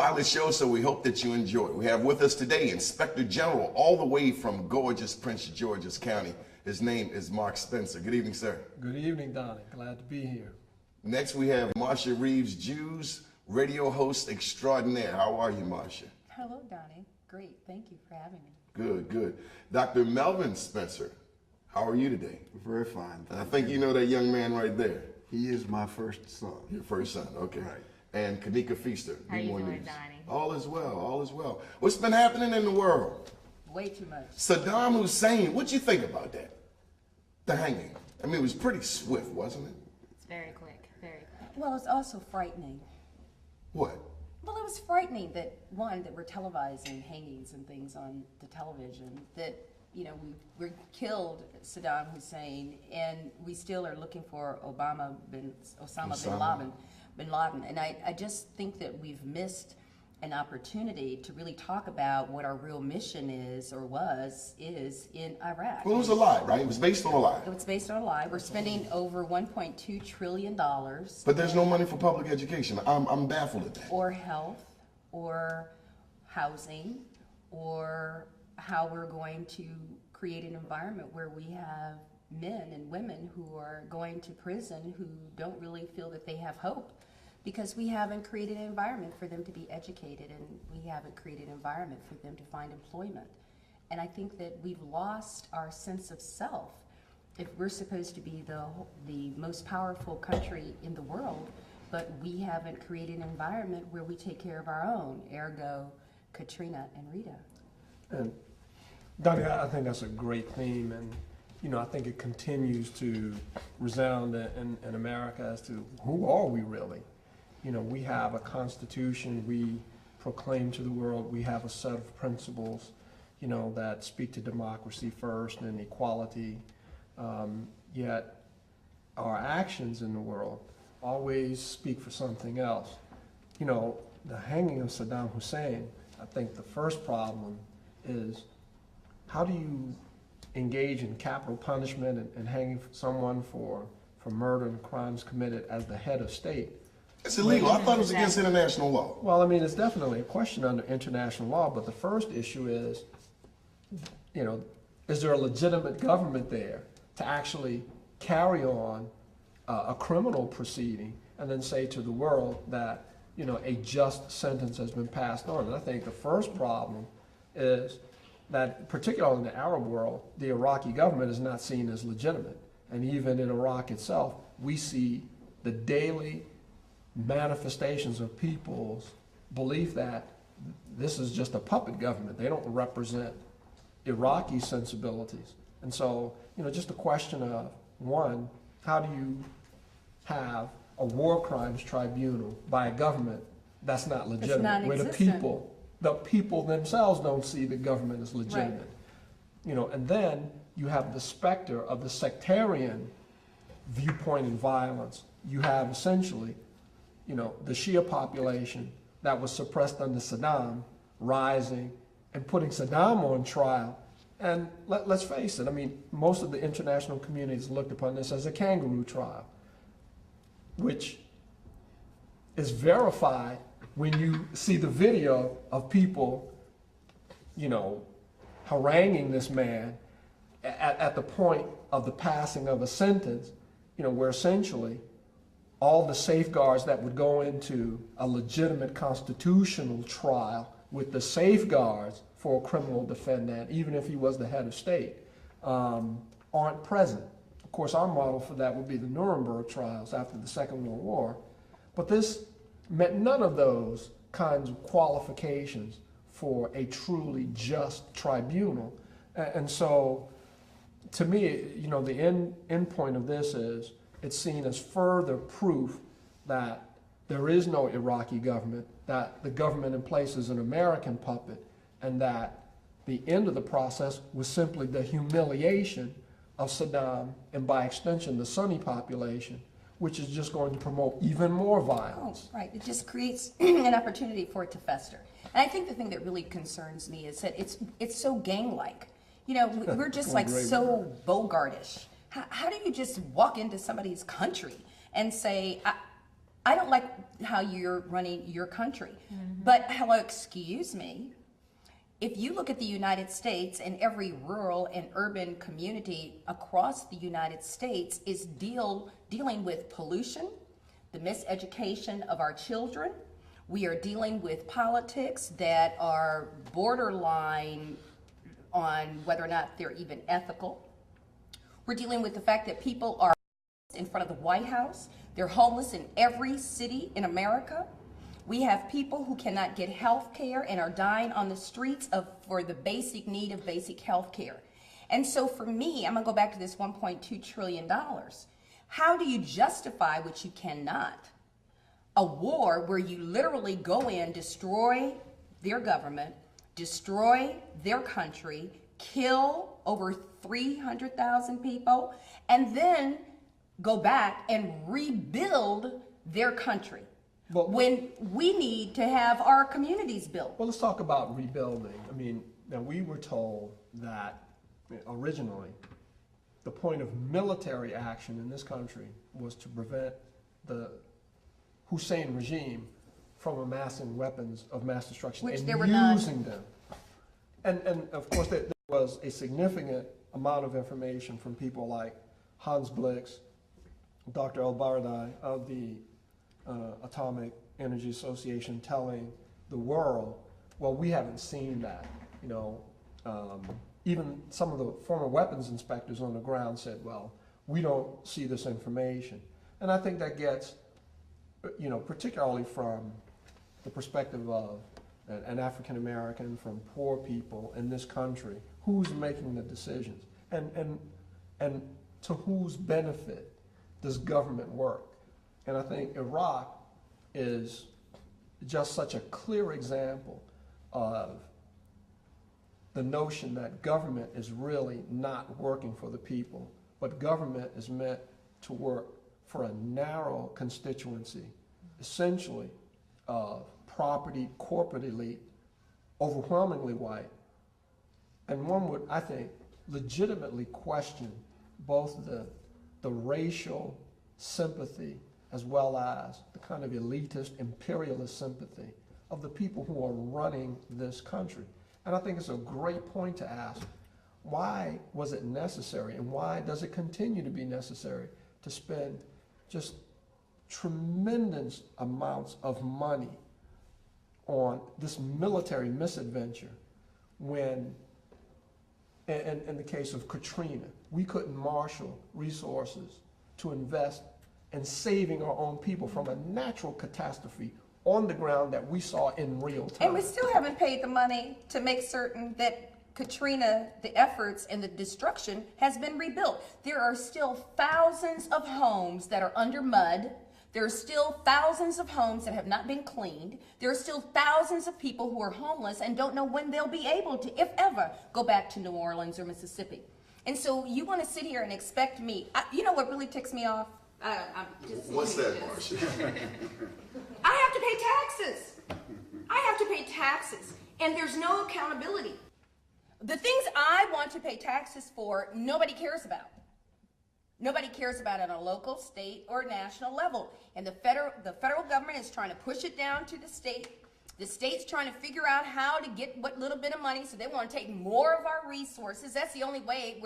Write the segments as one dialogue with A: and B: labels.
A: pilot show, so we hope that you enjoy. We have with us today Inspector General all the way from gorgeous Prince George's County. His name is Mark Spencer. Good evening, sir.
B: Good evening, Donnie. Glad to be here.
A: Next, we have Marcia Reeves, Jews, radio host extraordinaire. How are you, Marcia?
C: Hello, Donnie. Great. Thank you for having me.
A: Good, good. Dr. Melvin Spencer, how are you today?
D: Very fine.
A: I think you know that young man right there.
D: He is my first son.
A: Your first son, okay.
D: Right.
A: And Kanika Feaster.
C: How you
A: B1
C: doing,
A: News.
C: Donnie?
A: All is well, all is well. What's been happening in the world?
C: Way too much.
A: Saddam Hussein, what'd you think about that? The hanging. I mean, it was pretty swift, wasn't it?
E: It's very quick, very quick.
C: Well, it's also frightening.
A: What?
C: Well, it was frightening that, one, that we're televising hangings and things on the television, that, you know, we killed Saddam Hussein, and we still are looking for Osama bin Laden. And I just think that we've missed an opportunity to really talk about what our real mission is, or is in Iraq.
A: Well, it was a lie, right? It was based on a lie.
C: It's based on a lie. We're spending over $1.2 trillion.
A: But there's no money for public education. I'm baffled at that.
C: Or health, or housing, or how we're going to create an environment where we have men and women who are going to prison who don't really feel that they have hope, because we haven't created an environment for them to be educated, and we haven't created an environment for them to find employment. And I think that we've lost our sense of self. If we're supposed to be the most powerful country in the world, but we haven't created an environment where we take care of our own, ergo Katrina and Rita.
B: And Donnie, I think that's a great theme, and you know, I think it continues to resound in America as to who are we really? You know, we have a constitution we proclaim to the world. We have a set of principles, you know, that speak to democracy first and equality. Yet our actions in the world always speak for something else. You know, the hanging of Saddam Hussein, I think the first problem is, how do you engage in capital punishment and hanging someone for murder and crimes committed as the head of state?
A: It's illegal. I thought it was against international law.
B: Well, I mean, it's definitely a question under international law, but the first issue is, you know, is there a legitimate government there to actually carry on a criminal proceeding and then say to the world that, you know, a just sentence has been passed on? And I think the first problem is that, particularly in the Arab world, the Iraqi government is not seen as legitimate. And even in Iraq itself, we see the daily manifestations of people's belief that this is just a puppet government. They don't represent Iraqi sensibilities. And so, you know, just a question of, one, how do you have a war crimes tribunal by a government that's not legitimate, where the people themselves don't see the government as legitimate? Right. You know, and then you have the specter of the sectarian viewpoint and violence. You have essentially, you know, the Shia population that was suppressed under Saddam rising and putting Saddam on trial. And let's face it, I mean, most of the international communities looked upon this as a kangaroo trial, which is verified when you see the video of people, you know, haranguing this man at the point of the passing of a sentence, you know, where essentially all the safeguards that would go into a legitimate constitutional trial with the safeguards for a criminal defendant, even if he was the head of state, aren't present. Of course, our model for that would be the Nuremberg trials after the Second World War. But this met none of those kinds of qualifications for a truly just tribunal. And so, to me, you know, the end point of this is, it's seen as further proof that there is no Iraqi government, that the government in place is an American puppet, and that the end of the process was simply the humiliation of Saddam, and by extension the Sunni population, which is just going to promote even more violence.
C: Oh, right, it just creates an opportunity for it to fester. And I think the thing that really concerns me is that it's so gang-like. You know, we're just like so Bogartish. How do you just walk into somebody's country and say, I don't like how you're running your country. But hello, excuse me. If you look at the United States, and every rural and urban community across the United States is dealing with pollution, the miseducation of our children. We are dealing with politics that are borderline on whether or not they're even ethical. We're dealing with the fact that people are in front of the White House. They're homeless in every city in America. We have people who cannot get health care and are dying on the streets for the basic need of basic health care. And so for me, I'm gonna go back to this $1.2 trillion. How do you justify, which you cannot, a war where you literally go in, destroy their government, destroy their country, kill over 300,000 people, and then go back and rebuild their country?
B: But
C: when we need to have our communities built.
B: well, let's talk about rebuilding. I mean, now we were told that originally the point of military action in this country was to prevent the Hussein regime from amassing weapons of mass destruction
C: Which
B: and
C: there were none.
B: using them. And of course, there was a significant amount of information from people like Hans Blix, Dr. El-Baradei of the Atomic Energy Association telling the world, well, we haven't seen that. Even some of the former weapons inspectors on the ground said, well, we don't see this information. And I think that gets, particularly from the perspective of an African American, from poor people in this country, who's making the decisions, and to whose benefit does government work? And I think Iraq is just such a clear example of the notion that government is really not working for the people, but government is meant to work for a narrow constituency, essentially of property, corporate elite, overwhelmingly white. And one would, I think, legitimately question both the racial sympathy as well as the kind of elitist, imperialist sympathy of the people who are running this country. And I think it's a great point to ask, why was it necessary and why does it continue to be necessary to spend just tremendous amounts of money on this military misadventure when, in the case of Katrina, we couldn't marshal resources to invest in saving our own people from a natural catastrophe on the ground that we saw in real time.
C: And we still haven't paid the money to make certain that Katrina, the efforts and the destruction has been rebuilt. There are still thousands of homes that are under mud. There are still thousands of homes that have not been cleaned. There are still thousands of people who are homeless and don't know when they'll be able to, if ever, go back to New Orleans or Mississippi. And so you want to sit here and expect me, you know what really ticks me off?
A: What's that, Marcia?
C: I have to pay taxes. I have to pay taxes. And there's no accountability. The things I want to pay taxes for, nobody cares about. Nobody cares about it on a local, state, or national level. And the federal government is trying to push it down to the state. The state's trying to figure out how to get what little bit of money, so they want to take more of our resources. That's the only way,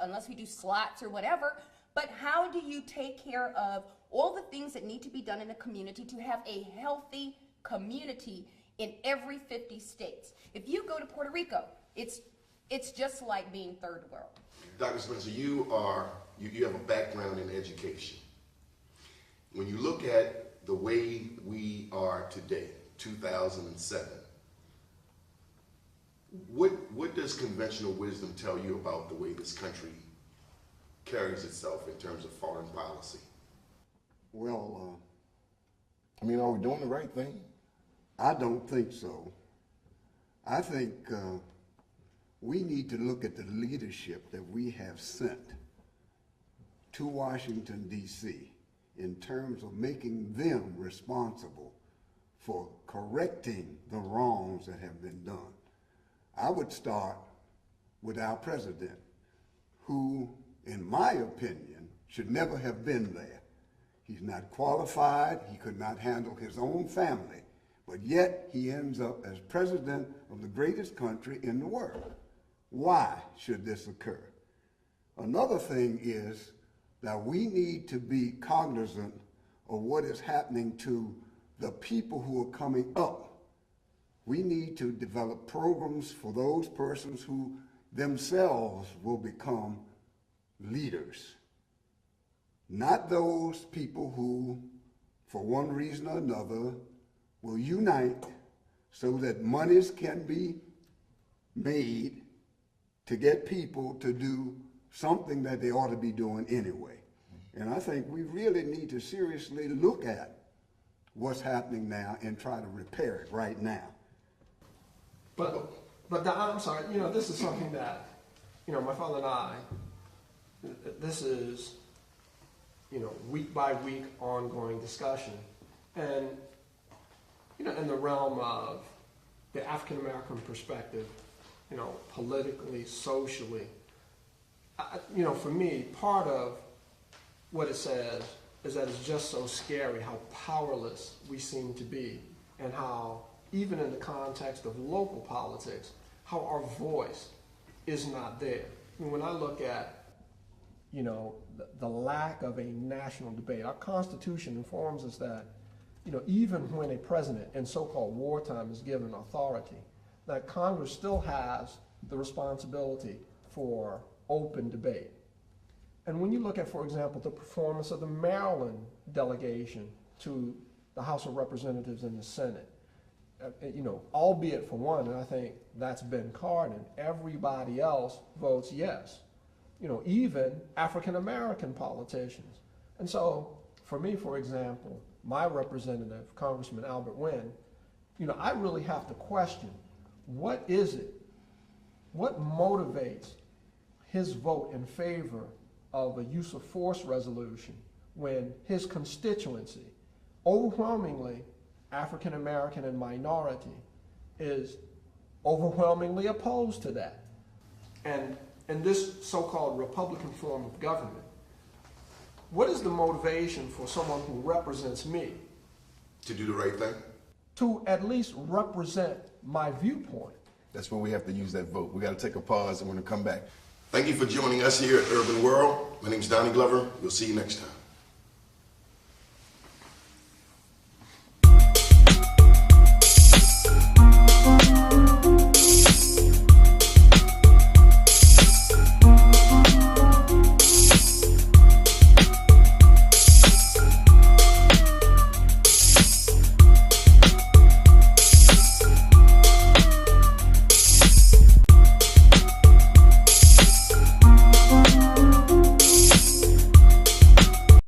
C: unless we do slots or whatever. But how do you take care of all the things that need to be done in a community to have a healthy community in every 50 states? If you go to Puerto Rico, it's just like being third world.
A: Dr. Spencer, you have a background in education. When you look at the way we are today, 2007, what does conventional wisdom tell you about the way this country carries itself in terms of foreign policy?
D: Well,
A: I mean, are we doing the right thing?
D: I don't think so. I think we need to look at the leadership that we have sent to Washington, D.C. in terms of making them responsible for correcting the wrongs that have been done. I would start with our president, who, in my opinion, should never have been there. He's not qualified. He could not handle his own family. But yet he ends up as president of the greatest country in the world. Why should this occur? Another thing is that we need to be cognizant of what is happening to the people who are coming up. We need to develop programs for those persons who themselves will become leaders. Not those people who, for one reason or another, will unite so that monies can be made to get people to do something that they ought to be doing anyway. And I think we really need to seriously look at what's happening now and try to repair it right now.
B: But I'm sorry, this is something that, my father and I, this is, week by week ongoing discussion. And, in the realm of the African American perspective, politically, socially, for me, part of what it says is that it's just so scary how powerless we seem to be, and how, even in the context of local politics, how our voice is not there. When I look at, the lack of a national debate, our Constitution informs us that, even when a president in so-called wartime is given authority, that Congress still has the responsibility for open debate. And when you look at, for example, the performance of the Maryland delegation to the House of Representatives and the Senate, albeit for one, and I think that's Ben Cardin, everybody else votes yes. Even African American politicians. And so, for me, for example, my representative, Congressman Albert Wynn, I really have to question, what is it? What motivates his vote in favor of a use of force resolution when his constituency, overwhelmingly African American and minority, is overwhelmingly opposed to that? And in this so-called Republican form of government, what is the motivation for someone who represents me
A: To do the right thing?
B: to at least represent my viewpoint?
F: That's when we have to use that vote. We got to take a pause and we're going to come back.
A: Thank you for joining us here at Urban World. My name is Donnie Glover. We'll see you next time.